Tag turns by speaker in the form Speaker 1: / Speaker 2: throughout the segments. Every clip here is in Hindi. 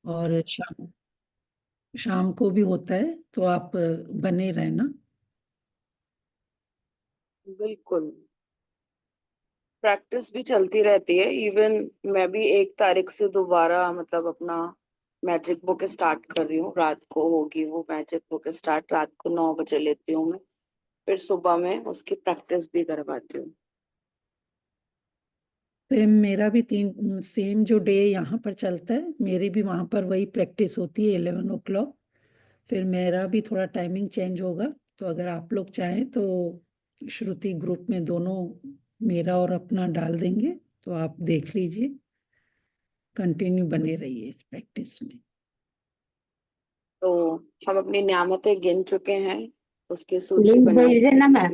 Speaker 1: और शाम शाम को भी होता है, तो आप बने रहना।
Speaker 2: बिल्कुल। प्रैक्टिस भी चलती रहती है। इवन मैं भी 1 तारीख से दोबारा मतलब अपना मैजिक बुक स्टार्ट कर रही हूँ। रात को होगी वो मैजिक बुक स्टार्ट, रात को 9 बजे लेती हूँ मैं। फिर सुबह में उसकी प्रैक्टिस भी करवाती हूँ।
Speaker 1: सेम मेरा भी तीन सेम जो डे यहाँ पर चलता है, मेरी भी वहाँ पर वही प्रैक्टिस होती है 11 o'clock। फिर मेरा भी थोड़ा टाइमिंग चेंज होगा। तो अगर आप लोग चाहें तो श्रुति ग्रुप में दोनों मेरा और अपना डाल देंगे, तो आप देख लीजिए। कंटिन्यू बने रहिए इस प्रैक्टिस में।
Speaker 2: तो हम अपनी नियामतें गिन चुके हैं, उसकी सूची
Speaker 3: लिंक
Speaker 2: बना।
Speaker 3: भेज देना मैम।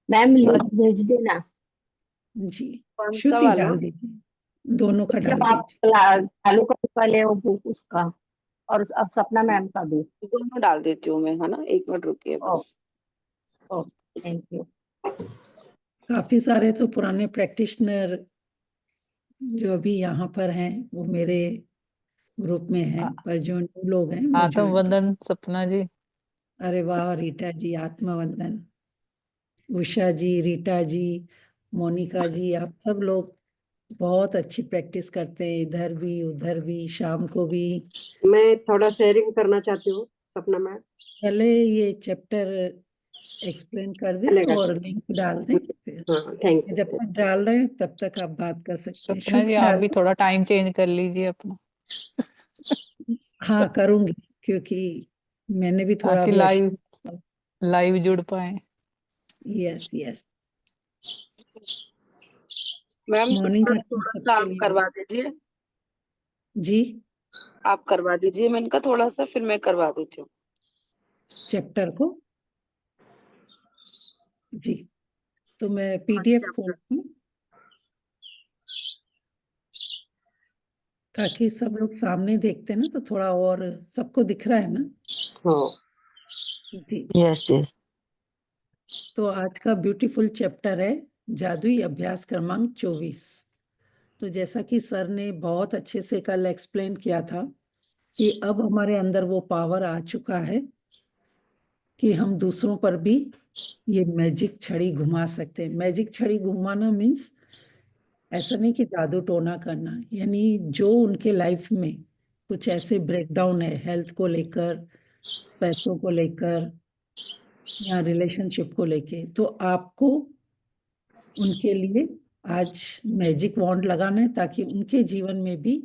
Speaker 3: मैम
Speaker 2: क्या?
Speaker 3: लिंक भेज देना।
Speaker 1: जी,
Speaker 2: कौन सा
Speaker 1: श्रुति
Speaker 2: वाला?
Speaker 1: डाल दीजिए, दोनों का
Speaker 3: जब
Speaker 1: डाल
Speaker 3: आप
Speaker 1: दीजिए।
Speaker 3: चालू करो पहले वो बुक उसका, और अब सपना मैम का भी।
Speaker 2: दोनों डाल देती हूँ मैं, है ना। 1 मिनट रुकिए
Speaker 3: ओ
Speaker 2: बस।
Speaker 3: ओ थैंक यू।
Speaker 1: काफी सारे तो पुराने प्रैक्टिशनर जो अभी यहाँ पर हैं वो मेरे ग्रुप में हैं,
Speaker 4: आ-
Speaker 1: पर जो न्यू लोग हैं वो
Speaker 4: आत्म
Speaker 1: ज्वाइन कर।
Speaker 4: वंदन सपना जी।
Speaker 1: अरे वाह, रीटा जी आत्मवंदन, उषा जी, रीटा जी, मोनिका जी, आप सब लोग बहुत अच्छी प्रैक्टिस करते हैं, इधर भी उधर भी, शाम को भी।
Speaker 5: मैं थोड़ा शेयरिंग करना चाहती हूँ सपना मैम।
Speaker 1: पहले ये चैप्टर एक्सप्लेन कर दें
Speaker 5: चलेगा?
Speaker 1: और लिंक डाल दें, फिर
Speaker 5: हाँ, थैंक
Speaker 1: जब
Speaker 5: यू।
Speaker 1: तक डाल रहे हैं तब तक आप बात कर सकते हैं।
Speaker 4: सपना जी
Speaker 1: श्रुति
Speaker 4: आप
Speaker 1: डाल
Speaker 4: भी
Speaker 1: दें।
Speaker 4: थोड़ा टाइम चेंज कर लीजिए अपना,
Speaker 1: हाँ करूंगी, क्योंकि मैंने भी थोड़ा
Speaker 4: ताकि
Speaker 1: अभी
Speaker 4: लाइव लाइव जुड़ पाए।
Speaker 1: Yes yes.
Speaker 2: मैम
Speaker 1: मॉर्निंग का टाइम
Speaker 2: थोड़ा सा
Speaker 1: सबके
Speaker 2: आप
Speaker 1: लिए।
Speaker 2: करवा दीजिए।
Speaker 1: जी,
Speaker 2: आप करवा दीजिए मैंने कहा थोड़ा सा, फिर मैं करवा देती हूँ।
Speaker 1: चैप्टर को। जी, तो मैं पीडीएफ खोलती हूँ ताकि सब लोग सामने देखते हैं ना, तो थोड़ा और सबको दिख रहा है ना।
Speaker 5: हाँ।
Speaker 1: जी,
Speaker 3: यस यस।
Speaker 1: तो आज का ब्यूटीफुल चैप्टर है जादुई अभ्यास क्रमांक 24। तो जैसा कि सर ने बहुत अच्छे से कल एक्सप्लेन किया था कि अब हमारे अंदर वो पावर आ चुका है कि हम दूसरों पर भी ये मैजिक छड़ी घुमा सकते हैं। मैजिक छड़ी घुमाना मीन्स ऐसा नहीं कि जादू टोना करना, यानी जो उनके लाइफ में कुछ ऐसे ब्रेकडाउन है, हेल्थ को लेकर, पैसों को लेकर या रिलेशनशिप को लेके, तो आपको उनके लिए आज मैजिक वॉन्ड लगाना है ताकि उनके जीवन में भी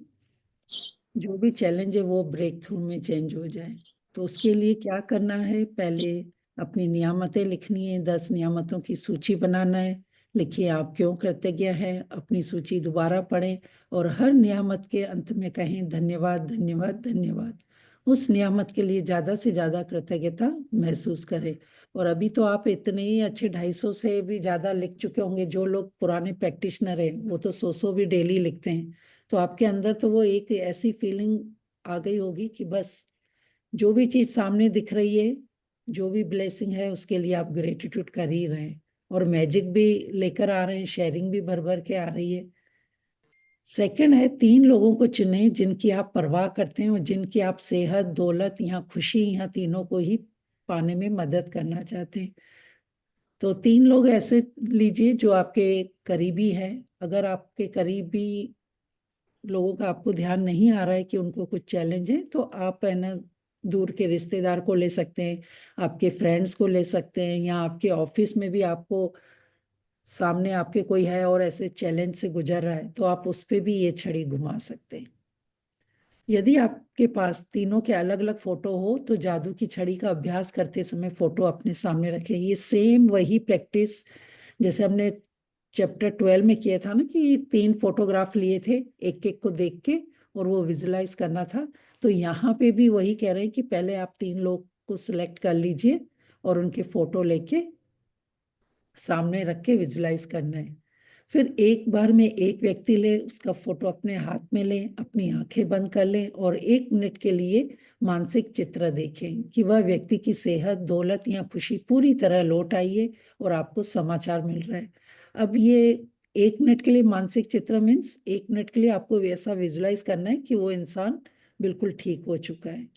Speaker 1: जो भी चैलेंज है वो ब्रेक थ्रू में चेंज हो जाए। तो उसके लिए क्या करना है, पहले अपनी नियामतें लिखनी है, 10 नियामतों की सूची बनाना है। लिखिए आप क्यों कृतज्ञ हैं, अपनी सूची दोबारा पढ़ें और हर नियामत के अंत में कहें धन्यवाद धन्यवाद धन्यवाद। उस नियामत के लिए ज़्यादा से ज़्यादा कृतज्ञता महसूस करें। और अभी तो आप इतने ही अच्छे 250 से भी ज़्यादा लिख चुके होंगे। जो लोग पुराने प्रैक्टिशनर हैं वो तो 100 भी डेली लिखते हैं। तो आपके अंदर तो वो एक ऐसी फीलिंग आ गई होगी कि बस जो भी चीज सामने दिख रही है, जो भी ब्लेसिंग है, उसके लिए आप ग्रेटिट्यूड कर ही रहे हैं और मैजिक भी लेकर आ रहे हैं, शेयरिंग भी भर भर के आ रही है। सेकंड है, 3 लोगों को चुनें जिनकी आप परवाह करते हैं और जिनकी आप सेहत, दौलत या खुशी या तीनों को ही पाने में मदद करना चाहते हैं। तो 3 लोग ऐसे लीजिए जो आपके करीबी हैं। अगर आपके करीबी लोगों का आपको ध्यान नहीं आ रहा है कि उनको कुछ चैलेंज है, तो आप है ना दूर के रिश्तेदार को ले सकते हैं, आपके फ्रेंड्स को ले सकते हैं, या आपके ऑफिस में भी आपको सामने आपके कोई है और ऐसे चैलेंज से गुजर रहा है, तो आप उस पे भी ये छड़ी घुमा सकते हैं। यदि आपके पास तीनों के अलग अलग फोटो हो तो जादू की छड़ी का अभ्यास करते समय फोटो अपने सामने रखें। ये सेम वही प्रैक्टिस जैसे हमने चैप्टर 12 में किया था ना, कि 3 फोटोग्राफ लिए थे एक एक को देख के और वो विजुलाइज करना था। तो यहाँ पे भी वही कह रहे हैं कि पहले आप 3 लोग को सिलेक्ट कर लीजिए और उनके फोटो लेके सामने रख के विजुलाइज करना है। फिर एक बार में एक व्यक्ति ले, उसका फोटो अपने हाथ में लें, अपनी आंखें बंद कर लें और 1 मिनट के लिए मानसिक चित्र देखें कि वह व्यक्ति की सेहत, दौलत या खुशी पूरी तरह लौट आई है और आपको समाचार मिल रहा है। अब ये 1 मिनट के लिए मानसिक चित्र मीन्स 1 मिनट के लिए आपको वैसा विजुलाइज करना है कि वो इंसान बिल्कुल ठीक हो चुका है।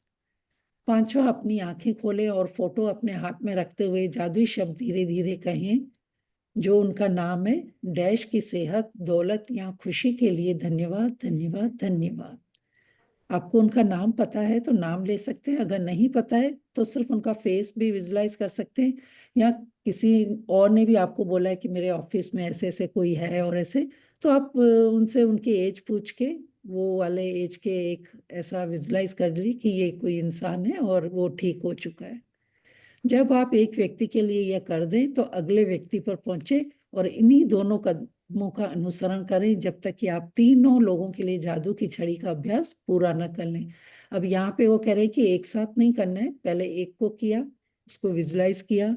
Speaker 1: पांचवा, अपनी आंखें खोलें और फोटो अपने हाथ में रखते हुए जादुई शब्द धीरे धीरे कहें, जो उनका नाम है, डैश की सेहत, दौलत या खुशी के लिए धन्यवाद, धन्यवाद, धन्यवाद। आपको उनका नाम पता है तो नाम ले सकते हैं, अगर नहीं पता है तो सिर्फ उनका फेस भी विजुलाइज कर सकते हैं, या किसी और ने भी आपको बोला है कि मेरे ऑफिस में ऐसे ऐसे कोई है और ऐसे, तो आप उनसे उनकी एज पूछ के वो वाले एज के एक ऐसा विजुलाइज कर ली कि ये कोई इंसान है और वो ठीक हो चुका है। जब आप एक व्यक्ति के लिए यह कर दें तो अगले व्यक्ति पर पहुंचे और इन्हीं दोनों कदमों का अनुसरण करें जब तक कि आप तीनों लोगों के लिए जादू की छड़ी का अभ्यास पूरा न कर लें। अब यहाँ पे वो कह रहे हैं कि एक साथ नहीं करना है, पहले एक को किया, उसको विजुलाइज किया,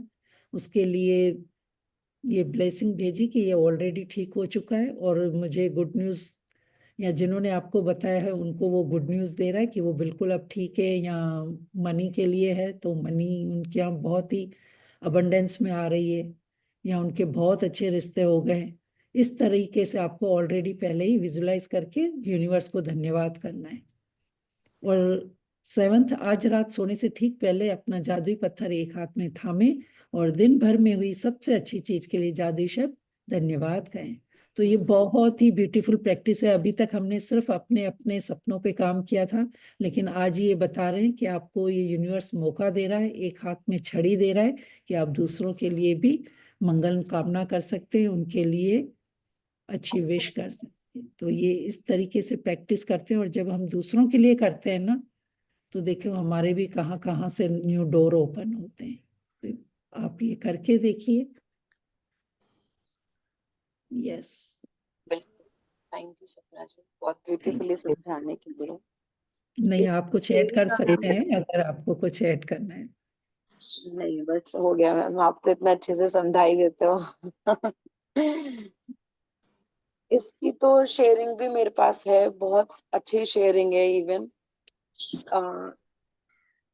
Speaker 1: उसके लिए ये ब्लेसिंग भेजी कि ये ऑलरेडी ठीक हो चुका है, और मुझे गुड न्यूज़, या जिन्होंने आपको बताया है उनको वो गुड न्यूज़ दे रहा है कि वो बिल्कुल अब ठीक है, या मनी के लिए है तो मनी उनके यहाँ बहुत ही अबंडेंस में आ रही है, या उनके बहुत अच्छे रिश्ते हो गए। इस तरीके से आपको ऑलरेडी पहले ही विजुलाइज करके यूनिवर्स को धन्यवाद करना है। और सेवंथ, आज रात सोने से ठीक पहले अपना जादुई पत्थर एक हाथ में थामे और दिन भर में हुई सबसे अच्छी चीज के लिए जादुई शब्द धन्यवाद कहें। तो ये बहुत ही ब्यूटीफुल प्रैक्टिस है। अभी तक हमने सिर्फ अपने अपने सपनों पे काम किया था, लेकिन आज ये बता रहे हैं कि आपको ये यूनिवर्स मौका दे रहा है, एक हाथ में छड़ी दे रहा है कि आप दूसरों के लिए भी मंगल कामना कर सकते हैं, उनके लिए अच्छी विश कर सकते हैं। तो ये इस तरीके से प्रैक्टिस करते हैं, और जब हम दूसरों के लिए करते हैं ना, तो देखो हमारे भी कहाँ कहाँ से न्यू डोर ओपन होते हैं। तो आप ये करके देखिए। यस,
Speaker 2: बिल्कुल। थैंक यू सपना जी, बहुत ब्यूटीफुली समझाने के लिए।
Speaker 1: नहीं
Speaker 2: इस
Speaker 1: आप कुछ ऐड
Speaker 2: शेयरिंग
Speaker 1: कर
Speaker 2: का
Speaker 1: सकते हैं अगर आपको कुछ ऐड करना है।
Speaker 2: नहीं, बस हो गया मैम, आप तो इतना अच्छे से समझा ही देते हो। इसकी तो शेयरिंग भी मेरे पास है, बहुत अच्छी शेयरिंग है। इवन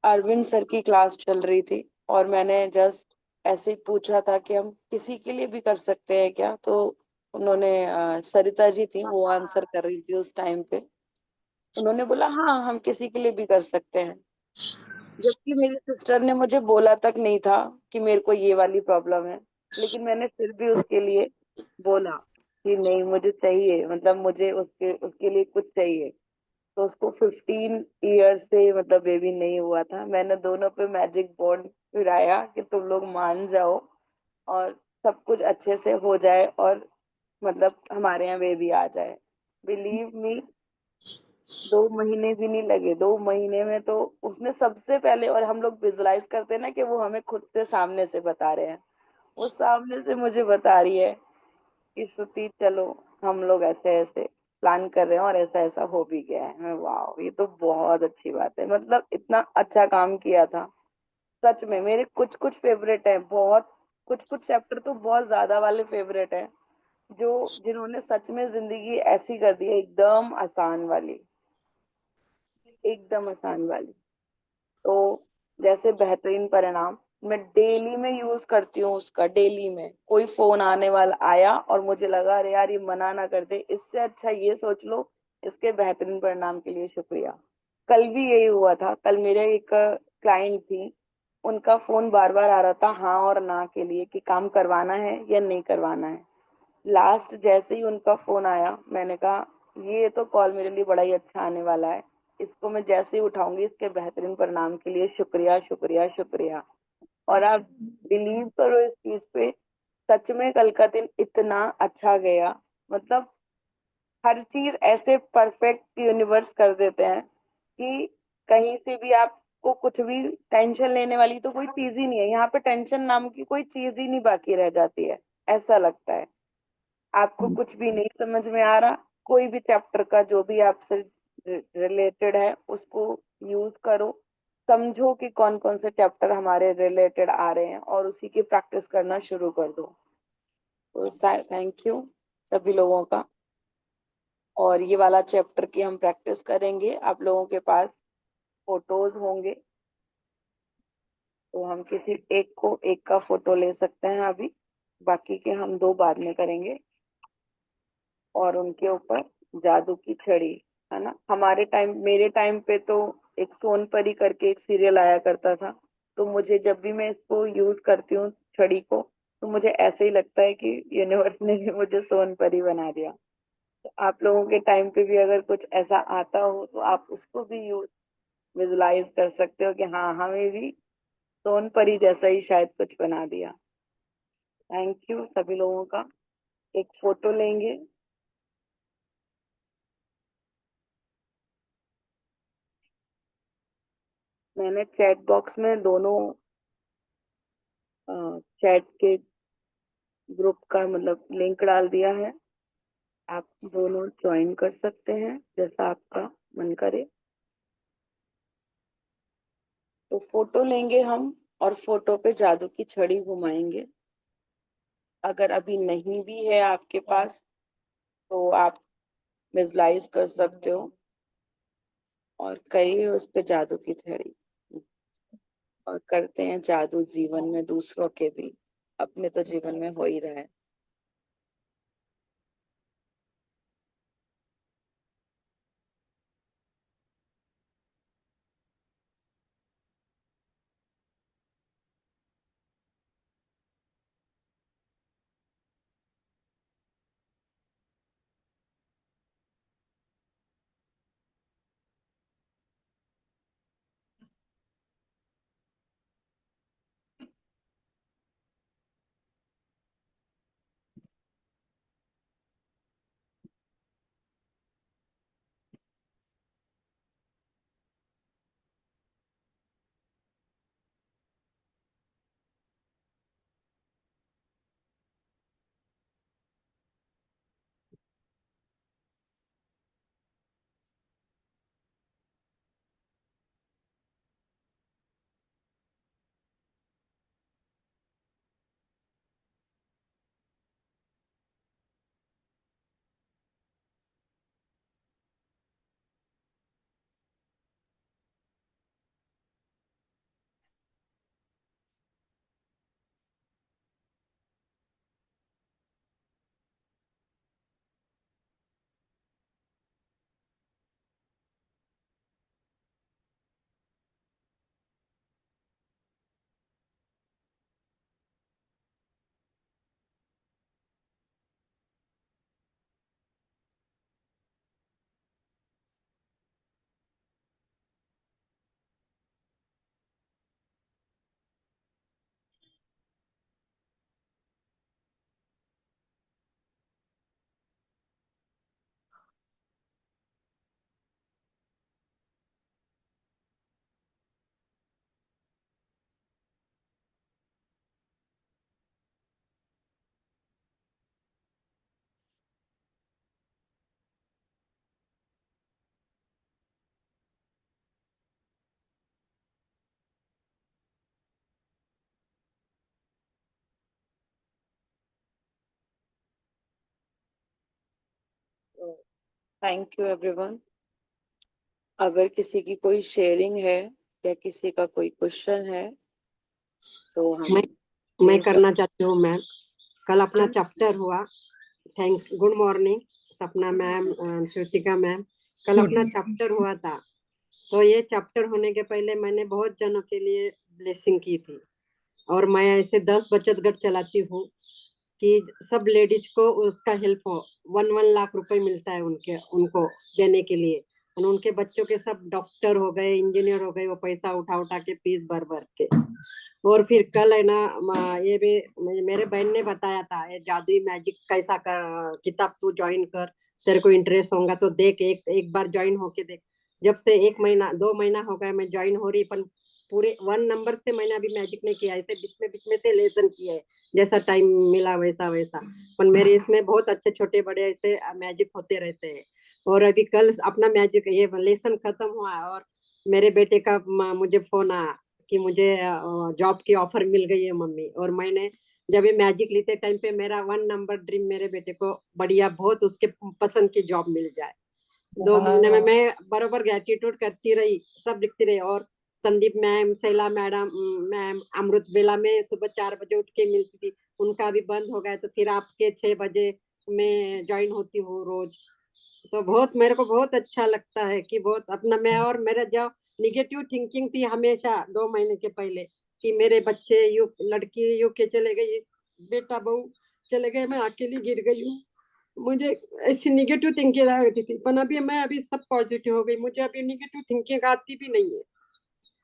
Speaker 2: अरविंद सर की क्लास चल रही थी और मैंने जस्ट ऐसे ही पूछा था कि हम किसी के लिए भी कर सकते हैं क्या, तो उन्होंने सरिता जी थी, वो आंसर कर रही थी उस टाइम पे, उन्होंने बोला हाँ हम किसी के लिए भी कर सकते हैं। जबकि मेरी सिस्टर ने मुझे बोला तक नहीं था कि मेरे को ये वाली प्रॉब्लम है, लेकिन मैंने फिर भी उसके लिए बोला कि नहीं मुझे चाहिए, मतलब मुझे उसके उसके लिए कुछ चाहिए। तो उसको 15 ईयर से मतलब बेबी नहीं हुआ था। मैंने दोनों पे मैजिक बॉन्ड फिराया कि तुम लोग मान जाओ और सब कुछ अच्छे से हो जाए, और मतलब हमारे यहाँ बेबी आ जाए। बिलीव मी, 2 महीने भी नहीं लगे, 2 महीने में तो उसने सबसे पहले, और हम लोग विजुलाइज करते हैं ना कि वो हमें खुद से सामने से बता रहे हैं, वो सामने से मुझे बता रही है कि श्रुति चलो हम लोग ऐसे ऐसे प्लान कर रहे हैं और ऐसा ऐसा हो भी गया है। मैं वाह, ये तो बहुत अच्छी बात है, मतलब इतना अच्छा काम किया था। सच में मेरे कुछ कुछ फेवरेट हैं, बहुत कुछ कुछ चैप्टर तो बहुत ज्यादा वाले फेवरेट हैं, जो जिन्होंने सच में जिंदगी ऐसी कर दी है, एकदम आसान वाली, एकदम आसान वाली। तो जैसे बेहतरीन परिणाम, मैं डेली में यूज करती हूँ उसका, डेली में कोई फोन आने वाला आया और मुझे लगा अरे यार ये मना ना कर दे, इससे अच्छा ये सोच लो इसके बेहतरीन परिणाम के लिए शुक्रिया। कल भी यही हुआ था, कल मेरे एक क्लाइंट थी, उनका फोन बार बार आ रहा था हाँ और ना के लिए कि काम करवाना है या नहीं करवाना है। लास्ट जैसे ही उनका फोन आया, मैंने कहा ये तो कॉल मेरे लिए बड़ा ही अच्छा आने वाला है, इसको मैं जैसे ही उठाऊंगी इसके बेहतरीन परिणाम के लिए शुक्रिया शुक्रिया शुक्रिया। और आप बिलीव करो इस चीज पे, सच में कल का दिन इतना अच्छा गया, मतलब हर चीज ऐसे परफेक्ट यूनिवर्स कर देते हैं कि कहीं से भी आपको कुछ भी टेंशन लेने वाली तो कोई चीज ही नहीं है यहाँ पे, टेंशन नाम की कोई चीज ही नहीं बाकी रह जाती है, ऐसा लगता है। आपको कुछ भी नहीं समझ में आ रहा, कोई भी चैप्टर का जो भी आपसे रिलेटेड है उसको यूज करो, समझो कि कौन कौन से चैप्टर हमारे रिलेटेड आ रहे हैं और उसी की प्रैक्टिस करना शुरू कर दो। तो थैंक यू सभी लोगों का। और ये वाला चैप्टर की हम प्रैक्टिस करेंगे, आप लोगों के पास फोटोज होंगे तो हम किसी एक का फोटो ले सकते हैं अभी, बाकी के हम 2 बाद में करेंगे। और उनके ऊपर जादू की छड़ी है ना। हमारे टाइम, मेरे टाइम पे तो एक सोन परी करके एक सीरियल आया करता था, तो मुझे जब भी मैं इसको यूज करती हूँ छड़ी को, तो मुझे ऐसे ही लगता है कि यूनिवर्स ने भी मुझे सोन परी बना दिया। तो आप लोगों के टाइम पे भी अगर कुछ ऐसा आता हो तो आप उसको भी यूज विजुलाइज कर सकते हो कि हाँ, हमें भी सोन परी जैसा ही शायद कुछ बना दिया। थैंक यू सभी लोगों का। एक फोटो लेंगे। मैंने चैट बॉक्स में दोनों चैट के ग्रुप का मतलब लिंक डाल दिया है, आप दोनों ज्वाइन कर सकते हैं जैसा आपका मन करे। तो फोटो लेंगे हम और फोटो पे जादू की छड़ी घुमाएंगे। अगर अभी नहीं भी है आपके पास तो आप विजुलाइज कर सकते हो और करिए उस पे जादू की छड़ी, और करते हैं जादू जीवन में दूसरों के भी, अपने तो जीवन में हो ही रहा है। Thank you everyone. अगर किसी की कोई शेयरिंग है या किसी का कोई क्वेश्चन है तो हम
Speaker 5: मैं
Speaker 2: दे
Speaker 5: करना चाहती हूँ मैम। कल अपना
Speaker 2: सकते।
Speaker 5: चैप्टर हुआ। थैंक्स, गुड मॉर्निंग सपना मैम, श्रुतिका मैम। कल अपना चैप्टर हुआ था, तो ये चैप्टर होने के पहले मैंने बहुत जनों के लिए ब्लेसिंग की थी, और मैं ऐसे 10 बचत गट चलाती हूँ कि सब लेडीज को उसका हेल्प हो। 1 लाख रुपए मिलता है उनके उनको देने के लिए, और उनके बच्चों के सब डॉक्टर हो गए, इंजीनियर हो गए, वो पैसा उठा उठा के फीस भर भर के। और फिर कल है ना, ये भी मेरे बहन ने बताया था, ये जादुई मैजिक कैसा कर किताब तू ज्वाइन कर, तेरे को इंटरेस्ट होगा तो देख, एक एक बार ज्वाइन होके देख। जब से 1 महीना 2 महीना हो गया मैं ज्वाइन हो रही, पर पूरे 1 नंबर से मैंने अभी मैजिक नहीं किया, ऐसे बीच में से लेसन किया है, जैसा टाइम मिला वैसा वैसा। पर मेरे इसमें बहुत अच्छे छोटे बड़े ऐसे मैजिक होते रहते हैं। और अभी कल अपना मैजिक ये लेसन खत्म हुआ, और मेरे बेटे का मुझे फोन आया कि मुझे जॉब की ऑफर मिल गई है मम्मी। और मैंने जब ये मैजिक लेते टाइम पे मेरा 1 नंबर ड्रीम मेरे बेटे को बढ़िया बहुत उसके पसंद की जॉब मिल जाए। 2 महीने में मैं बराबर ग्रेटिट्यूड करती रही, सब लिखती रही। और Sandeep ma'am, Shaila madam ma'am, अमृत बेला में सुबह 4 बजे उठ के मिलती थी, उनका भी बंद हो गया, तो फिर आपके 6 बजे मैं ज्वाइन होती हूँ रोज। तो बहुत मेरे को बहुत अच्छा लगता है कि बहुत अपना मैं, और मेरा जो निगेटिव थिंकिंग थी हमेशा 2 महीने के पहले कि मेरे बच्चे लड़की यूके चले गई, बेटा बहू चले गए, मैं अकेली गिर गई हूँ, मुझे ऐसी निगेटिव थिंकिंग आ रही थी। पर अभी सब पॉजिटिव हो गई, मुझे अभी निगेटिव थिंकिंग आती भी नहीं है।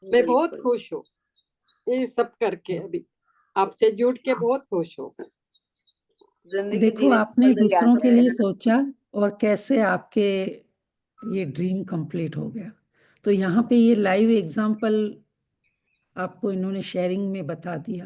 Speaker 5: मैं बहुत
Speaker 2: बिल्कुल
Speaker 5: खुश हूँ ये सब करके, अभी आपसे जुड़ के बहुत खुश हूँ।
Speaker 2: जिंदगी
Speaker 1: देखो
Speaker 2: जीने
Speaker 1: आपने
Speaker 2: का
Speaker 1: दूसरों
Speaker 2: याद
Speaker 1: के
Speaker 2: है
Speaker 1: लिए
Speaker 2: ना।
Speaker 1: सोचा और कैसे आपके ये ड्रीम कंप्लीट हो गया। तो यहाँ पे ये लाइव एग्जांपल आपको इन्होंने शेयरिंग में बता दिया,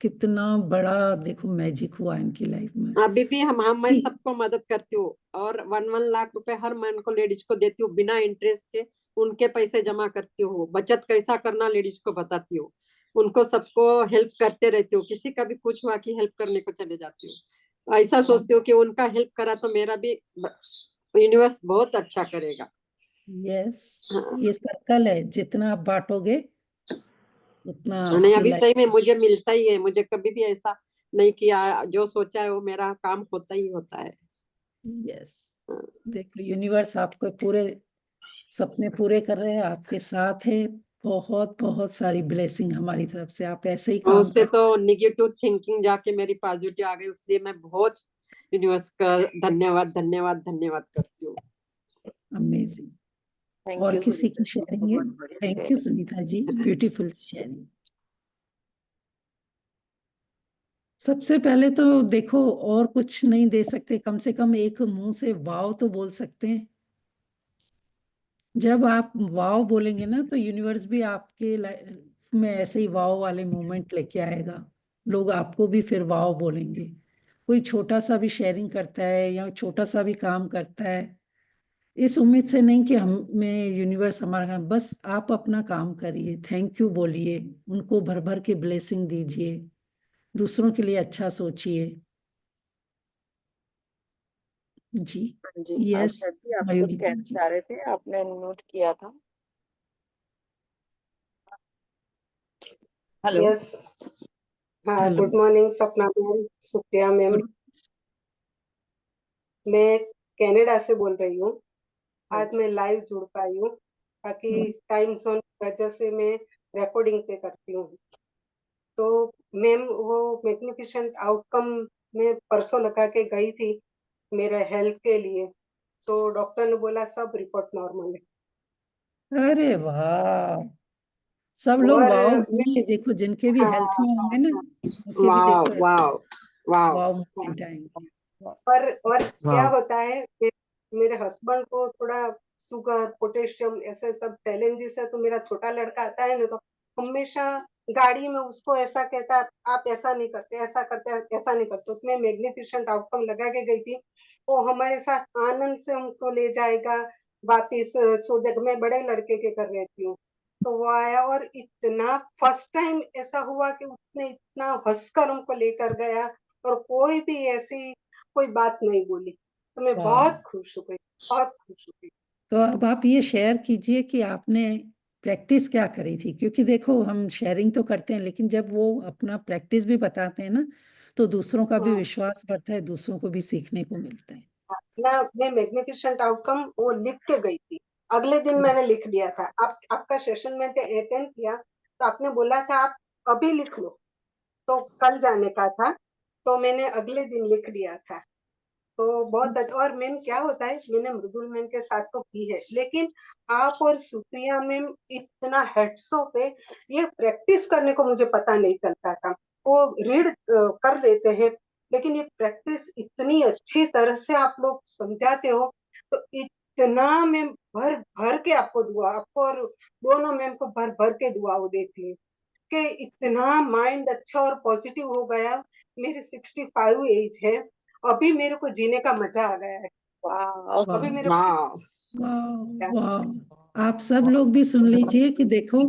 Speaker 1: कितना बड़ा देखो मैजिक हुआ इनकी लाइफ में।
Speaker 5: अभी भी मैं
Speaker 1: कि
Speaker 5: सबको मदद करती हूँ, और 1 लाख रुपए हर महीने को लेडीज को देती हूँ बिना इंटरेस्ट के। उनके पैसे जमा करती हूँ, बचत कैसा करना लेडीज को बताती हूँ, उनको सबको हेल्प करते रहती हूँ। किसी का भी कुछ हुआ कि हेल्प करने को चले जाती हूँ। ऐसा सोचती हूँ कि उनका हेल्प करा तो मेरा भी यूनिवर्स बहुत अच्छा करेगा।
Speaker 1: यस,
Speaker 5: हाँ।
Speaker 1: ये सर्कल है, जितना आप बांटोगे उतना
Speaker 5: नहीं,
Speaker 1: आपकी
Speaker 5: अभी सही में
Speaker 1: लाइफ।
Speaker 5: मुझे मिलता ही है, मुझे कभी भी ऐसा नहीं किया, जो सोचा है वो मेरा काम होता ही होता है।
Speaker 1: यस, देखो यूनिवर्स आपको पूरे सपने पूरे कर रहे हैं, आपके साथ है। बहुत बहुत सारी ब्लेसिंग हमारी तरफ से, आप ऐसे ही काम
Speaker 5: उससे
Speaker 1: कर।
Speaker 5: तो निगेटिव थिंकिंग जाके मेरी पॉजिटिव आ गई, इसलिए मैं बहुत यूनिवर्स का धन्यवाद धन्यवाद धन्यवाद करती हूँ।
Speaker 1: अमेजिंग।
Speaker 2: थैंक
Speaker 1: और
Speaker 2: यू
Speaker 1: किसी
Speaker 2: सुनीता
Speaker 1: की
Speaker 2: जी,
Speaker 1: शेयरिंग है?
Speaker 2: बहुत बढ़िया
Speaker 1: thank you
Speaker 2: sharing.
Speaker 1: Sunita ji, beautiful sharing. सबसे पहले तो देखो, और कुछ नहीं दे सकते, कम से कम एक मुंह से वाव तो बोल सकते हैं। जब आप वाव बोलेंगे ना तो यूनिवर्स भी आपके लाइफ में ऐसे ही वाव वाले मोमेंट लेके आएगा। लोग आपको भी फिर वाव बोलेंगे। कोई छोटा सा भी शेयरिंग करता है या छोटा सा भी काम करता है, इस उम्मीद से नहीं कि हमें यूनिवर्स हमारा काम, बस आप अपना काम करिए, थैंक यू बोलिए, उनको भर भर के ब्लेसिंग दीजिए, दूसरों के लिए अच्छा सोचिए। जी।
Speaker 2: हाँ जी,
Speaker 1: यस
Speaker 2: आशा जी आप कुछ
Speaker 1: मयूरी
Speaker 2: कहना
Speaker 1: जी।
Speaker 2: चाह रहे थे, आपने अनम्यूट किया था। हेलो।
Speaker 5: यस। हाँ,
Speaker 1: हेलो।
Speaker 5: गुड मॉर्निंग सपना मैम, सुप्रिया मैम। मैं कनाडा से बोल रही हूँ।
Speaker 2: हाँ
Speaker 5: आज
Speaker 2: जी।
Speaker 5: मैं लाइव जुड़ पाई हूँ, ताकि
Speaker 1: हम्म,
Speaker 5: टाइम जोन की वजह से मैं रिकॉर्डिंग पे करती हूँ। तो मैम, वो मैग्निफिसेंट आउटकम में परसों लगा के गई थी मेरे हेल्थ के लिए, तो डॉक्टर ने बोला सब रिपोर्ट नॉर्मल है।
Speaker 1: अरे वाह, सब लोग
Speaker 5: और
Speaker 1: वाव
Speaker 5: मैं,
Speaker 1: बोलिए, देखो जिनके भी
Speaker 5: हाँ,
Speaker 1: हेल्थ में होंगे ना,
Speaker 5: हाँ,
Speaker 1: उनके भी
Speaker 5: वाव
Speaker 1: देखो
Speaker 5: वाव वाव।
Speaker 1: वाव
Speaker 5: हाँ।
Speaker 1: मोमेंट आएंगे। वाह।
Speaker 5: और क्या होता है, मेरे हस्बैंड को थोड़ा शुगर पोटेशियम ऐसे सब चैलेंजेस है, तो मेरा छोटा लड़का आता है ना, तो हमेशा गाड़ी में उसको ऐसा कहता है, आप ऐसा नहीं करते, ऐसा करते, ऐसा नहीं करते। उसमें मैग्निफिसेंट आउटकम लगा के गई थी, वो हमारे साथ आनंद से हमको ले जाएगा वापिस, छोड़ देगा। मैं बड़े लड़के के कर रहती हूँ, तो वो आया और इतना फर्स्ट टाइम ऐसा हुआ कि उसने इतना हंसकर हमको लेकर गया, और कोई भी ऐसी कोई बात नहीं बोली, तो मैं
Speaker 1: वाह।
Speaker 5: बहुत खुश हो गई, बहुत खुश हो गई।
Speaker 1: तो अब आप ये शेयर कीजिए कि आपने प्रैक्टिस क्या करी थी, क्योंकि देखो हम शेयरिंग तो करते हैं, लेकिन जब वो अपना प्रैक्टिस भी बताते हैं ना, तो दूसरों का भी
Speaker 5: हाँ,
Speaker 1: विश्वास बढ़ता है, दूसरों को भी सीखने को मिलता है।
Speaker 5: मैं मैग्निफिसेंट आउटकम वो लिख के गई थी, अगले दिन मैंने लिख लिया था। आपका सेशन में अटेंड किया, तो आपने बोला था आप अभी लिख लो, तो कल जाने का था, तो मैंने अगले दिन लिख लिया था। तो बहुत अच्छा। और मैम, क्या होता है, मैंने मृदुल मैम के साथ तो की है, लेकिन आप और सुप्रिया मैम, इतना हेड्स ऑफ है। ये प्रैक्टिस करने को मुझे पता नहीं चलता था, वो रीड कर लेते हैं, लेकिन ये प्रैक्टिस इतनी अच्छी तरह से आप लोग समझाते हो, तो इतना मैं भर भर के आपको दुआ, आपको और दोनों मैम को भर भर के दुआ देती हूँ कि इतना माइंड अच्छा और पॉजिटिव हो गया। मेरी 65 एज है, अभी मेरे को जीने का मजा आ गया है।
Speaker 2: वाह।
Speaker 1: वाह।
Speaker 5: अभी मेरे
Speaker 2: वाह।
Speaker 1: वाह। वाह, आप सब लोग भी सुन लीजिए कि देखो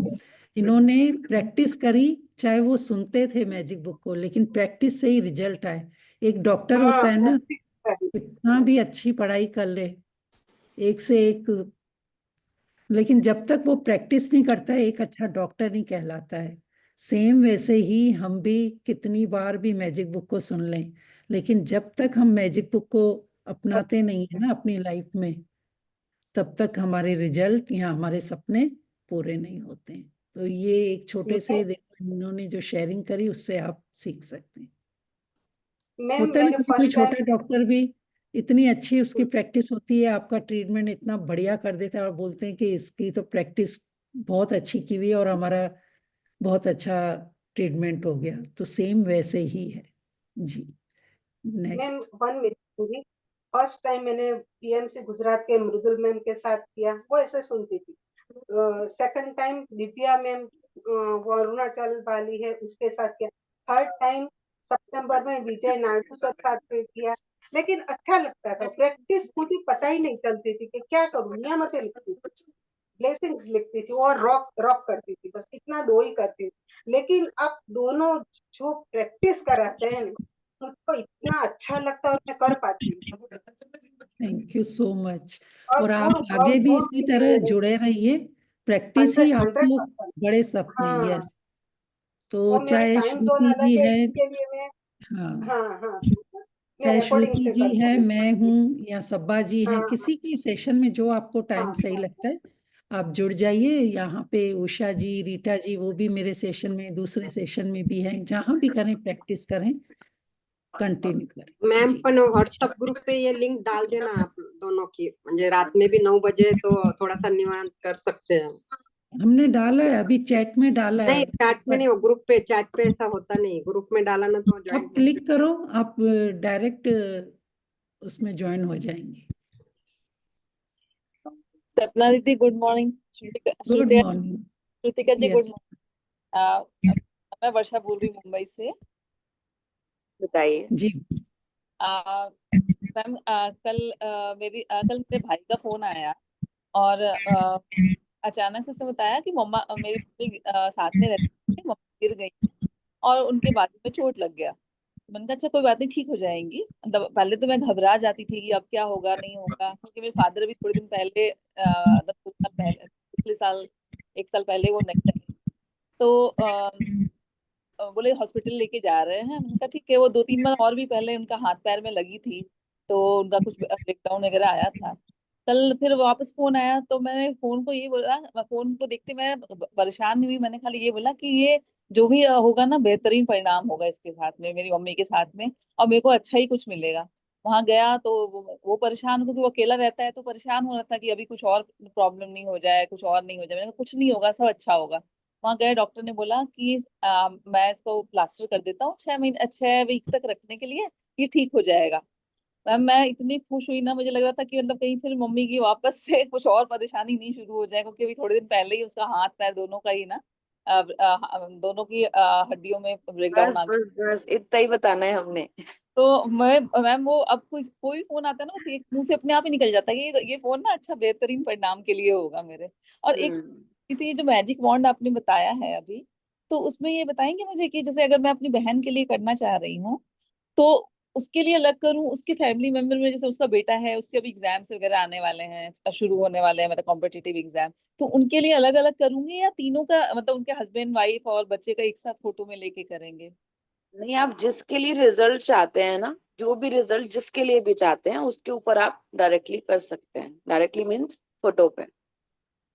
Speaker 1: इन्होंने प्रैक्टिस करी, चाहे वो सुनते थे मैजिक बुक को, लेकिन प्रैक्टिस से ही रिजल्ट आए। एक डॉक्टर
Speaker 5: हाँ,
Speaker 1: होता है ना,
Speaker 5: प्रैक्टिस करी।
Speaker 1: कितना भी अच्छी पढ़ाई कर ले, एक से एक, लेकिन जब तक वो प्रैक्टिस नहीं करता है, एक अच्छा डॉक्टर नहीं कहलाता है। सेम वैसे ही हम भी कितनी बार भी मैजिक बुक को सुन लें, लेकिन जब तक हम मैजिक बुक को अपनाते नहीं है ना अपनी लाइफ में, तब तक हमारे रिजल्ट या हमारे सपने पूरे नहीं होते हैं। तो ये एक छोटे से देखो इन्होंने जो शेयरिंग करी उससे आप सीख सकते हैं।
Speaker 6: मैम
Speaker 1: होता है ना,
Speaker 6: मैंने
Speaker 1: कभी कोई
Speaker 6: फर्स्ट टाइम
Speaker 1: छोटा डॉक्टर भी इतनी अच्छी उसकी प्रैक्टिस होती है, आपका ट्रीटमेंट इतना बढ़िया कर देता है और बोलते हैं कि इसकी तो प्रैक्टिस बहुत अच्छी की हुई है और हमारा बहुत अच्छा ट्रीटमेंट हो गया। तो सेम वैसे ही है जी।
Speaker 6: Ma'am
Speaker 1: next.
Speaker 6: 1 मिनट दूंगी। फर्स्ट टाइम मैंने पीएमसी गुजरात के मृदुल मैम के साथ किया, वो ऐसे सुनती थी। सेकंड टाइम दिव्या मैम वो अरुणाचल वाली है उसके साथ किया। थर्ड टाइम सितंबर में विजय नायडू सर साथ में किया। लेकिन अच्छा लगता था, प्रैक्टिस मुझे पता ही नहीं चलती थी कि क्या करूं। नियमतें लिखती थी, ब्लेसिंग्स लिखती थी और रॉक रॉक करती थी, बस इतना दो ही करती थी। लेकिन अब दोनों जो प्रैक्टिस कराते हैं मुझको इतना अच्छा लगता है और मैं कर पाती हूँ।
Speaker 1: Thank you so much.
Speaker 6: और
Speaker 1: और आप
Speaker 6: गुड़
Speaker 1: आगे भी
Speaker 6: गुड़
Speaker 1: इसी
Speaker 6: की
Speaker 1: तरह जुड़े रहिए, प्रैक्टिस ही
Speaker 6: 100%।
Speaker 1: आपको बड़े सपने।
Speaker 6: हाँ,
Speaker 1: यस। तो
Speaker 6: वो मेरे
Speaker 1: चाहे
Speaker 6: टाइम जोन
Speaker 1: श्रुति जी
Speaker 6: अलग है,
Speaker 1: है,
Speaker 6: इसके लिए मैं
Speaker 1: हाँ,
Speaker 6: हाँ हाँ मैं
Speaker 1: चाहे
Speaker 6: रिकॉर्डिंग
Speaker 1: श्रुति
Speaker 6: से
Speaker 1: जी
Speaker 6: करती
Speaker 1: है,
Speaker 6: हूँ।
Speaker 1: मैं हूँ या सब्बा जी
Speaker 6: हाँ
Speaker 1: हैं, किसी की सेशन में जो आपको टाइम
Speaker 6: हाँ
Speaker 1: सही लगता है आप जुड़ जाइए। यहाँ पे उषा जी, रीटा जी, वो भी मेरे सेशन में, दूसरे सेशन में भी हैं। जहाँ भी करें प्रैक्टिस करें, कंटिन्यू करें
Speaker 5: मैम
Speaker 1: जी।
Speaker 5: पण व्हॉट्सअप ग्रुप पे ये लिंक डाल देना आप दोनों की, म्हणजे रात में भी 9 बजे तो थोड़ा सा निवांत कर सकते हैं।
Speaker 1: हमने डाला है, अभी चैट में डाला है।
Speaker 5: नहीं चैट में नहीं, वो ग्रुप पे, चैट पे ऐसा होता नहीं, ग्रुप में डाला ना तो ज्वाइन
Speaker 1: आप क्लिक करो, आप डायरेक्ट उसमें ज्वाइन हो जाएंगे।
Speaker 7: सपना दीदी good morning. Shrutika
Speaker 1: good
Speaker 7: Shrutika
Speaker 1: morning.
Speaker 7: Shrutika ji good
Speaker 1: yes
Speaker 7: morning. मैं वर्षा बोल रही हूँ मुंबई से।
Speaker 2: बताइए।
Speaker 1: जी।
Speaker 7: मैम कल मेरे भाई का फोन आया और अचानक से उसने बताया कि मम्मा मेरी मम्मी साथ में रहती थी, मम्मी गिर गई और उनके बाजू में चोट लग गया। मैंने कहा अच्छा कोई बात नहीं, ठीक हो जाएंगी। पहले तो मैं घबरा जाती थी कि अब क्या होगा नहीं होगा, क्योंकि मेरे फादर भी थोड़े दिन पहले 2 साल पहले, पिछले साल 1 साल पहले वो नहीं रहे। तो बोले हॉस्पिटल लेके जा रहे हैं। मैंने कहा ठीक है। वो 2-3 बार और भी पहले उनका हाथ पैर में लगी थी, तो उनका कुछ ब्रेकडाउन वगैरह आया था। कल फिर वापस फोन आया तो मैंने फोन को ये बोला, फोन को देखते मैं परेशान नहीं हुई, मैंने खाली ये बोला कि ये जो भी होगा ना बेहतरीन परिणाम होगा इसके साथ में, मेरी मम्मी के साथ में, और मेरे को अच्छा ही कुछ मिलेगा। वहां गया तो वो परेशान, क्योंकि वो अकेला रहता है तो परेशान हो रहा था कि अभी कुछ और प्रॉब्लम नहीं हो जाए, कुछ और नहीं हो जाए। मैंने कहा कुछ नहीं होगा, सब अच्छा होगा। वहां गए, डॉक्टर ने बोला कि मैं इसको प्लास्टर कर देता हूँ 6 महीने 6 वीक तक रखने के लिए, ये ठीक हो जाएगा। मैम मैं इतनी खुश हुई ना, मुझे लग रहा था कि मतलब कहीं फिर मम्मी की वापस से कुछ और परेशानी नहीं शुरू हो जाए, क्योंकि अभी थोड़े दिन पहले ही उसका हाथ पैर दोनों का ही ना दोनों की हड्डियों में ब्रेकडाउन
Speaker 2: बस
Speaker 7: आ
Speaker 2: बस बस इतना ही बताना है हमने।
Speaker 7: तो मैं मैम वो अब कोई भी फोन आता है ना, बस एक मुंह से अपने आप ही निकल जाता है कि ये फोन ना अच्छा बेहतरीन परिणाम के लिए होगा मेरे। और एक
Speaker 2: हम्म।
Speaker 7: ये जो मैजिक वॉन्ड आपने बताया है अभी, तो उसमें ये बताएंगे मुझे कि जैसे अगर मैं अपनी बहन के लिए करना चाह रही हूँ तो उसके लिए अलग करूँ, उसके फैमिली मेंबर में जैसे उसका बेटा है, उसके अभी एग्जाम्स वगैरह आने वाले हैं, शुरू होने वाले हैं, मतलब कॉम्पिटिटिव एग्जाम, तो उनके लिए अलग अलग करूंगी या तीनों का, मतलब उनके हस्बैंड वाइफ और बच्चे का एक साथ फोटो में लेके करेंगे?
Speaker 2: नहीं, आप जिसके लिए रिजल्ट चाहते हैं ना, जो भी रिजल्ट जिसके लिए भी चाहते हैं उसके ऊपर आप डायरेक्टली कर सकते हैं। डायरेक्टली मीन्स फोटो पे।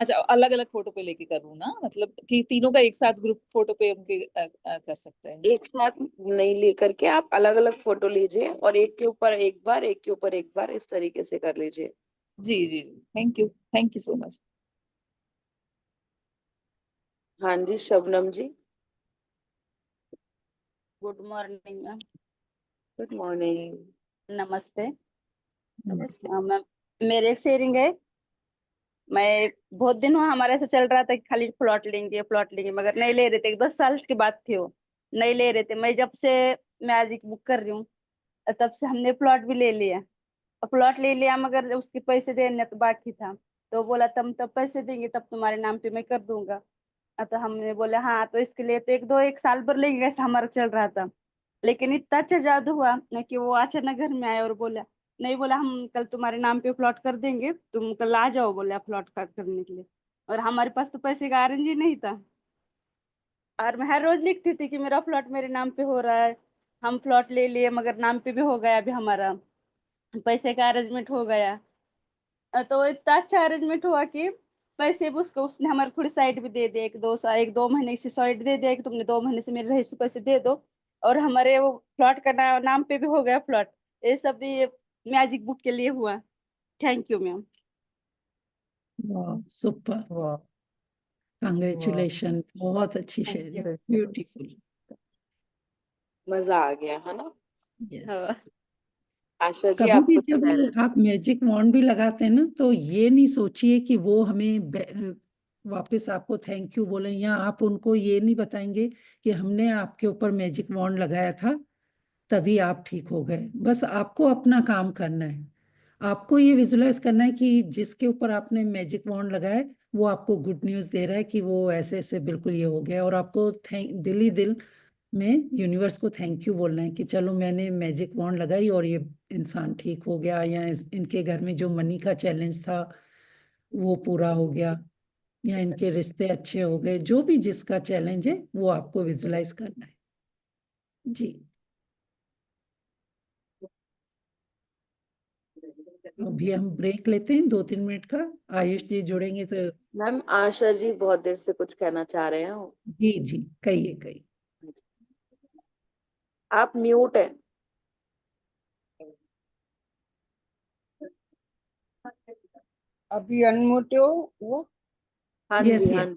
Speaker 7: अच्छा अलग अलग फोटो पे लेके करूँ ना, मतलब कि तीनों का एक साथ ग्रुप फोटो पे उनके कर सकते हैं?
Speaker 2: एक साथ नहीं लेकर के आप अलग अलग फोटो लीजिए और एक के ऊपर एक बार, एक के ऊपर एक बार, इस तरीके से कर लीजिए।
Speaker 7: जी जी जी, थैंक यू सो मच।
Speaker 2: हाँ जी, Shabnam ji.
Speaker 3: Good morning ma'am.
Speaker 2: Good morning.
Speaker 3: नमस्ते।
Speaker 2: नमस्ते।
Speaker 3: मैम मेरे एक शेयरिंग है। मैं बहुत दिन हुआ हमारे ऐसे चल रहा था कि खाली प्लॉट लेंगे मगर नहीं ले रहे थे। 10 साल की बात थी, वो नहीं ले रहे थे। मैं जब से मैजिक बुक कर रही हूँ तब से हमने प्लॉट भी ले लिया। प्लॉट ले लिया मगर उसके पैसे देने तो बाकी था। तो बोला तुम तब पैसे देंगे तब तुम्हारे नाम पे मैं कर दूंगा। तो हमने बोला हाँ। तो इसके लिए तो 1 साल भर लगेगा, ऐसा हमारा चल रहा था। लेकिन इतना अच्छा जादू हुआ न कि वो अचानक घर में आया और बोला, नहीं बोला हम कल तुम्हारे नाम पे प्लॉट कर देंगे, तुम कल आ जाओ, बोला प्लॉट का करने के लिए। और हमारे पास तो पैसे का अरेंज ही नहीं था। और मैं हर रोज लिखती थी कि मेरा प्लॉट मेरे नाम पे हो रहा है, हम प्लॉट ले लिए मगर नाम पे भी हो गया अभी हमारा। पैसे का अरेंजमेंट हो गया। तो इतना अच्छा अरेंजमेट हुआ कि पैसे भी उसने हमारे थोड़ी साइड भी दे दिए, एक दो महीने की साइड दे दिया कि तुमने 2 महीने से मेरे रहे पैसे दे दो। और हमारे वो प्लॉट का नाम पे भी हो गया प्लॉट। ये सब भी मैजिक बुक के लिए हुआ। Thank you ma'am.
Speaker 1: वाह, सुपर,
Speaker 4: वाह
Speaker 1: कांग्रेचुलेशन, बहुत अच्छी
Speaker 3: Thank
Speaker 1: शेयरिंग,
Speaker 3: you.
Speaker 1: ब्यूटीफुल।
Speaker 2: मजा आ गया है ना।
Speaker 1: यस।
Speaker 3: हाँ।
Speaker 2: आशा जी
Speaker 1: कभी
Speaker 2: आप
Speaker 1: भी
Speaker 2: कुछ
Speaker 1: जब
Speaker 2: कहना
Speaker 1: आप मैजिक वॉन्ड भी लगाते हैं ना, तो ये नहीं सोचिए कि वो हमें वापस आपको थैंक यू बोले, या आप उनको ये नहीं बताएंगे कि हमने आपके ऊपर मैजिक वॉन्ड लगाया था तभी आप ठीक हो गए। बस आपको अपना काम करना है। आपको ये विजुलाइज करना है कि जिसके ऊपर आपने मैजिक वॉन्ड लगाया है, वो आपको गुड न्यूज़ दे रहा है कि वो ऐसे ऐसे बिल्कुल ये हो गया, और आपको थैंक दिल ही दिल में यूनिवर्स को थैंक यू बोलना है कि चलो मैंने मैजिक वॉन्ड लगाई और ये इंसान ठीक हो गया, या इनके घर में जो मनी का चैलेंज था वो पूरा हो गया, या इनके रिश्ते अच्छे हो गए। जो भी जिसका चैलेंज है वो आपको विजुलाइज करना है। जी। अभी हम ब्रेक लेते हैं 2-3 मिनट का। आयुष जी जुड़ेंगे तो।
Speaker 2: मैम, आशा जी बहुत देर से कुछ कहना चाह रहे हैं।
Speaker 1: जी जी, कहिए कहिए।
Speaker 2: आप म्यूट है।
Speaker 8: अभी अनम्यूट हो वो।
Speaker 2: हाँ
Speaker 1: यस
Speaker 2: जी, हाँ
Speaker 1: यस।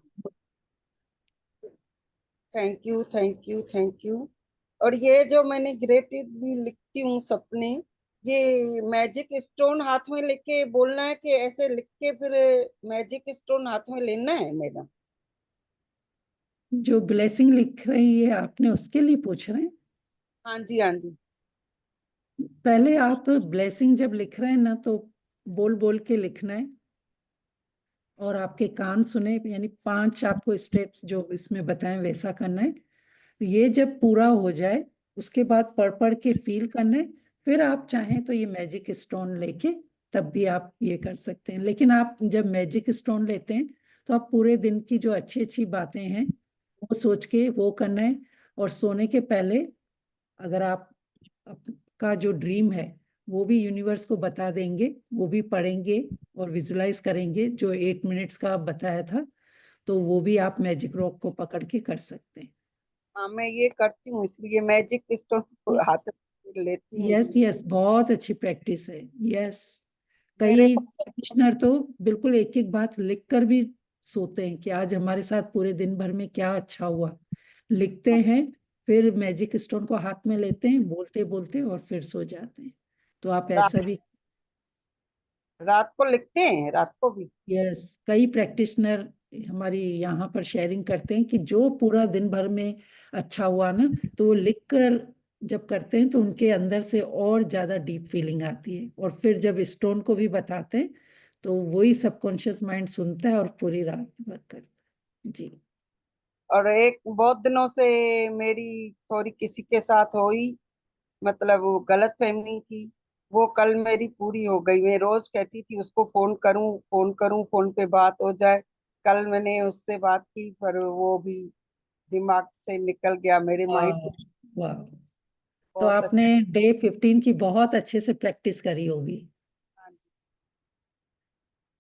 Speaker 2: जी।
Speaker 8: Thank you thank you thank you. और ये जो मैंने ग्रेटिट्यूड भी लिखती हूँ सपने, ये मैजिक स्टोन हाथ में लेके बोलना है कि ऐसे लिख के फिर मैजिक स्टोन हाथ में लेना है मैडम?
Speaker 1: जो ब्लेसिंग लिख रही है आपने उसके लिए पूछ रहे हैं?
Speaker 8: हाँ जी हाँ जी।
Speaker 1: पहले आप ब्लेसिंग जब लिख रहे हैं ना, तो बोल बोल के लिखना है और आपके कान सुने, यानी 5 आपको स्टेप्स जो इसमें बताएं वैसा करना है। ये जब पूरा हो जाए उसके बाद पढ़ पढ़ के फील करना है। फिर आप चाहें तो ये मैजिक स्टोन लेके तब भी आप ये कर सकते हैं। लेकिन आप जब मैजिक स्टोन लेते हैं तो आप पूरे दिन की जो अच्छी अच्छी बातें हैं वो सोच के वो करना है। और सोने के पहले अगर आप आपका जो ड्रीम है वो भी यूनिवर्स को बता देंगे, वो भी पढ़ेंगे और विजुलाइज करेंगे जो 8 मिनट्स का आप बताया था, तो वो भी आप मैजिक रॉक को पकड़ के कर सकते हैं।
Speaker 8: हाँ मैं ये करती हूँ, इसलिए मैजिक स्टोन हाथ में लेती हूँ
Speaker 1: यस
Speaker 8: इसलिए।
Speaker 1: यस, बहुत अच्छी प्रैक्टिस है। यस।
Speaker 8: मेरे
Speaker 1: कई प्रैक्टिशनर तो बिल्कुल एक एक बात लिख कर भी सोते हैं कि आज हमारे साथ पूरे दिन भर में क्या अच्छा हुआ, लिखते हैं, फिर मैजिक स्टोन को हाथ में लेते हैं बोलते बोलते और फिर सो जाते हैं। तो आप ऐसा भी।
Speaker 8: रात को लिखते हैं, रात को भी।
Speaker 1: यस, कई प्रैक्टिशनर हमारी यहाँ पर शेयरिंग करते हैं कि जो पूरा दिन भर में अच्छा हुआ ना, तो वो लिख कर जब करते हैं तो उनके अंदर से और ज्यादा डीप फीलिंग आती है, और फिर जब स्टोन को भी बताते हैं तो वही सबकॉन्शियस माइंड सुनता है और पूरी रात वर्क करता है। जी।
Speaker 8: और एक बहुत दिनों से मेरी थोड़ी किसी के साथ हुई, मतलब वो गलत फहमी थी, वो कल मेरी पूरी हो गई। मैं रोज कहती थी उसको फोन करूं फोन करूं, फोन पे बात हो जाए। कल मैंने उससे बात की पर वो भी दिमाग से निकल गया, मेरे
Speaker 1: वाह
Speaker 8: माइंड।
Speaker 1: वाह। तो
Speaker 8: बहुत
Speaker 1: आपने
Speaker 8: अच्छा।
Speaker 1: डे 15 की बहुत अच्छे से प्रैक्टिस करी होगी।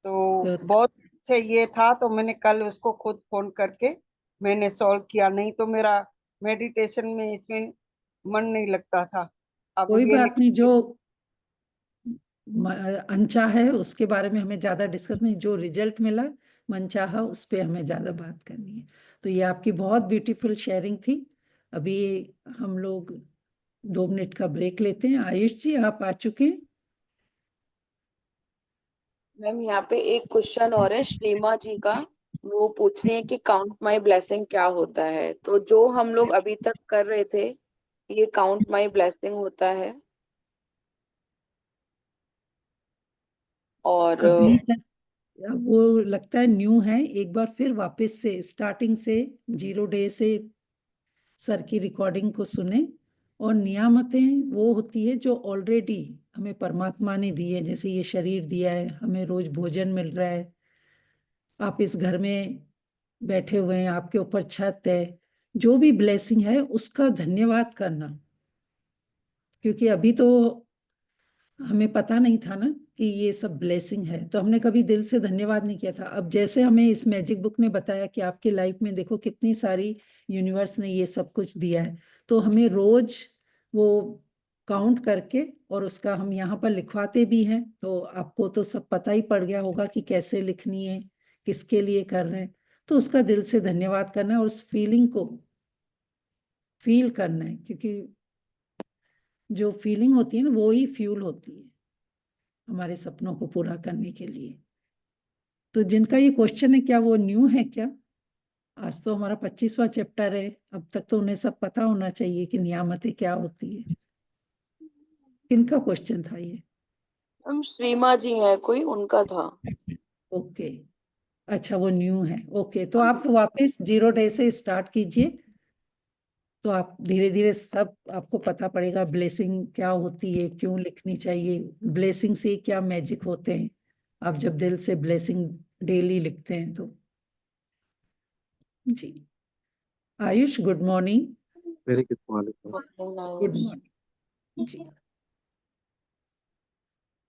Speaker 8: तो
Speaker 1: तो
Speaker 8: बहुत अच्छा ये था, तो मैंने कल उसको खुद फोन करके मैंने सॉल्व किया, नहीं तो मेरा मेडिटेशन में इसमें मन नहीं लगता था। अब
Speaker 1: कोई
Speaker 8: ये
Speaker 1: बात नहीं, जो अनचाहा है उसके बारे में हमें ज्यादा डिस्कस नहीं, जो रिजल्ट मिला मनचाहा उस पे हमें ज्यादा बात करनी है। तो ये आपकी बहुत ब्यूटीफुल शेयरिंग थी। अभी हम लोग 2 मिनट का ब्रेक लेते हैं। आयुष जी आप आ चुके हैं?
Speaker 2: मैम, यहाँ पे एक क्वेश्चन और है श्रीमा जी का। वो पूछ रही है कि काउंट माई ब्लेसिंग क्या होता है। तो जो हम लोग अभी तक कर रहे थे, ये काउंट माई ब्लेसिंग होता है। और
Speaker 1: अभी तक अब वो लगता है न्यू है, एक बार फिर वापस से स्टार्टिंग से 0 डे से सर की रिकॉर्डिंग को सुने। और नियामतें वो होती है जो ऑलरेडी हमें परमात्मा ने दी है, जैसे ये शरीर दिया है, हमें रोज भोजन मिल रहा है, आप इस घर में बैठे हुए हैं, आपके ऊपर छत है, जो भी ब्लेसिंग है उसका धन्यवाद करना। क्योंकि अभी तो हमें पता नहीं था ना कि ये सब ब्लेसिंग है, तो हमने कभी दिल से धन्यवाद नहीं किया था। अब जैसे हमें इस मैजिक बुक ने बताया कि आपकी लाइफ में देखो कितनी सारी यूनिवर्स ने ये सब कुछ दिया है, तो हमें रोज वो काउंट करके और उसका हम यहाँ पर लिखवाते भी हैं। तो आपको तो सब पता ही पड़ गया होगा कि कैसे लिखनी है, किसके लिए कर रहे हैं। तो उसका दिल से धन्यवाद करना है और उस फीलिंग को फील करना है, क्योंकि जो फीलिंग होती है ना वो ही फ्यूल होती है हमारे सपनों को पूरा करने के लिए। तो जिनका ये क्वेश्चन है, क्या वो न्यू है क्या? आज तो हमारा 25वां चैप्टर है, अब तक तो उन्हें सब पता होना चाहिए कि नियामतें क्या होती है। किनका क्वेश्चन था ये?
Speaker 2: हम श्रीमा जी है कोई, उनका था।
Speaker 1: ओके, अच्छा वो न्यू है। ओके, तो आप वापस 0 डे से स्टार्ट कीजिए, तो आप धीरे धीरे सब आपको पता पड़ेगा ब्लेसिंग क्या होती है, क्यों लिखनी चाहिए, ब्लेसिंग से क्या मैजिक होते हैं। आप जब दिल से ब्लेसिंग डेली लिखते हैं तो। जी Ayush, good morning.
Speaker 9: Very good morning.
Speaker 2: बहुत
Speaker 1: गुड मॉर्निंग जी।